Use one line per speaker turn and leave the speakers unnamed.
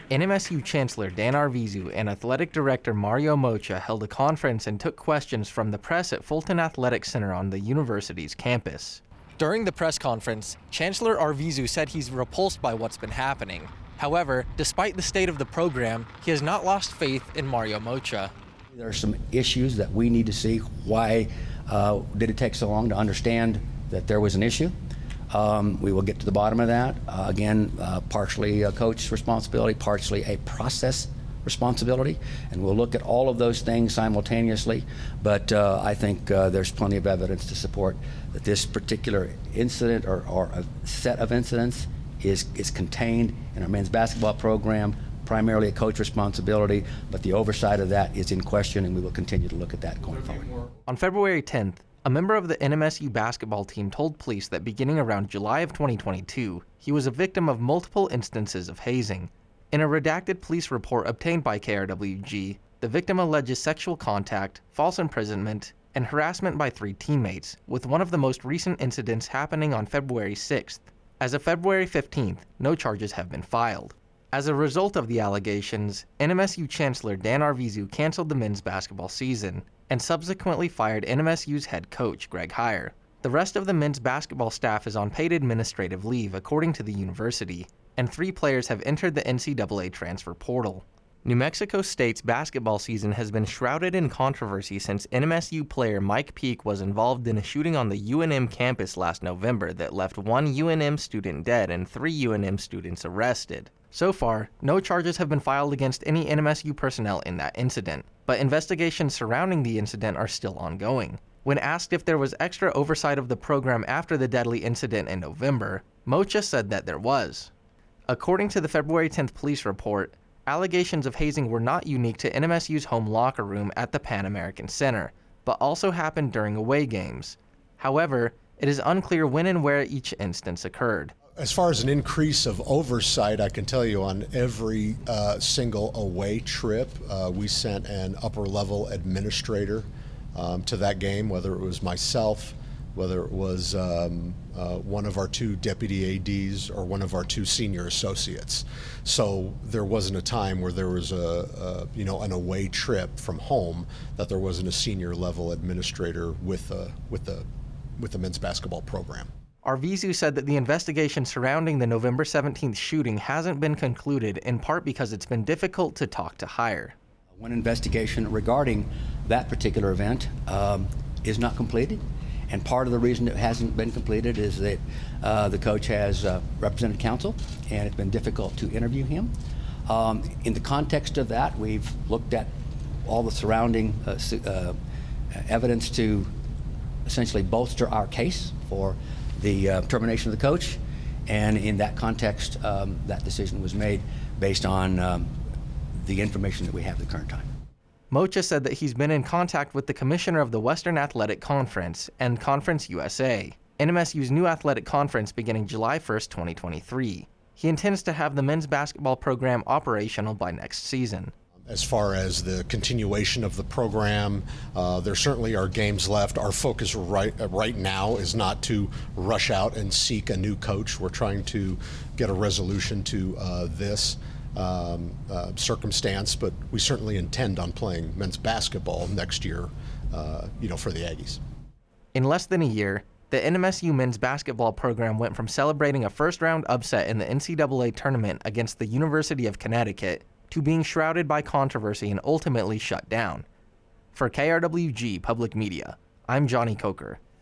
NMSU Chancellor Dan Arvizu and Athletic Director Mario Mocha held a conference and took questions from the press at Fulton Athletic Center on the university's campus. During the press conference, Chancellor Arvizu said he's repulsed by what's been happening. However, despite the state of the program, he has not lost faith in Mario Mocha.
There are some issues that we need to see. Why did it take so long to understand that there was an issue? We will get to the bottom of that. Again, partially a coach's responsibility, partially a process responsibility, and we'll look at all of those things simultaneously. But I think there's plenty of evidence to support that this particular incident or a set of incidents is contained in our men's basketball program, primarily a coach responsibility, but the oversight of that is in question, and we will continue to look at that going forward.
On February 10th, a member of the NMSU basketball team told police that beginning around July of 2022, he was a victim of multiple instances of hazing. In a redacted police report obtained by KRWG, the victim alleges sexual contact, false imprisonment, and harassment by 3 teammates, with one of the most recent incidents happening on February 6th. As of February 15th, no charges have been filed. As a result of the allegations, NMSU Chancellor Dan Arvizu canceled the men's basketball season and subsequently fired NMSU's head coach, Greg Heyer. The rest of the men's basketball staff is on paid administrative leave, according to the university, and 3 players have entered the NCAA transfer portal. New Mexico State's basketball season has been shrouded in controversy since NMSU player Mike Peake was involved in a shooting on the UNM campus last November that left 1 UNM student dead and 3 UNM students arrested. So far, no charges have been filed against any NMSU personnel in that incident, but investigations surrounding the incident are still ongoing. When asked if there was extra oversight of the program after the deadly incident in November, Mocha said that there was. According to the February 10th police report, allegations of hazing were not unique to NMSU's home locker room at the Pan American Center, but also happened during away games. However, it is unclear when and where each instance occurred.
As far as an increase of oversight, I can tell you on every single away trip, we sent an upper-level administrator to that game, whether it was myself, whether it was one of our 2 deputy ADs or one of our 2 senior associates. So there wasn't a time where there was an away trip from home that there wasn't a senior level administrator with the men's basketball program.
Arvizu said that the investigation surrounding the November 17th shooting hasn't been concluded, in part because it's been difficult to talk to Heyer.
One investigation regarding that particular event is not completed, and part of the reason it hasn't been completed is that the coach has represented counsel, and it's been difficult to interview him. In the context of that, we've looked at all the surrounding evidence to essentially bolster our case for the termination of the coach, and in that context, that decision was made based on the information that we have at the current time.
Mocha said that he's been in contact with the commissioner of the Western Athletic Conference and Conference USA, NMSU's new athletic conference beginning July 1st, 2023. He intends to have the men's basketball program operational by next season.
As far as the continuation of the program, there certainly are games left. Our focus right now is not to rush out and seek a new coach. We're trying to get a resolution to this circumstance, but we certainly intend on playing men's basketball next year, for the Aggies.
In less than a year, the NMSU men's basketball program went from celebrating a first-round upset in the NCAA tournament against the University of Connecticut to being shrouded by controversy and ultimately shut down. For KRWG Public Media, I'm Johnny Coker.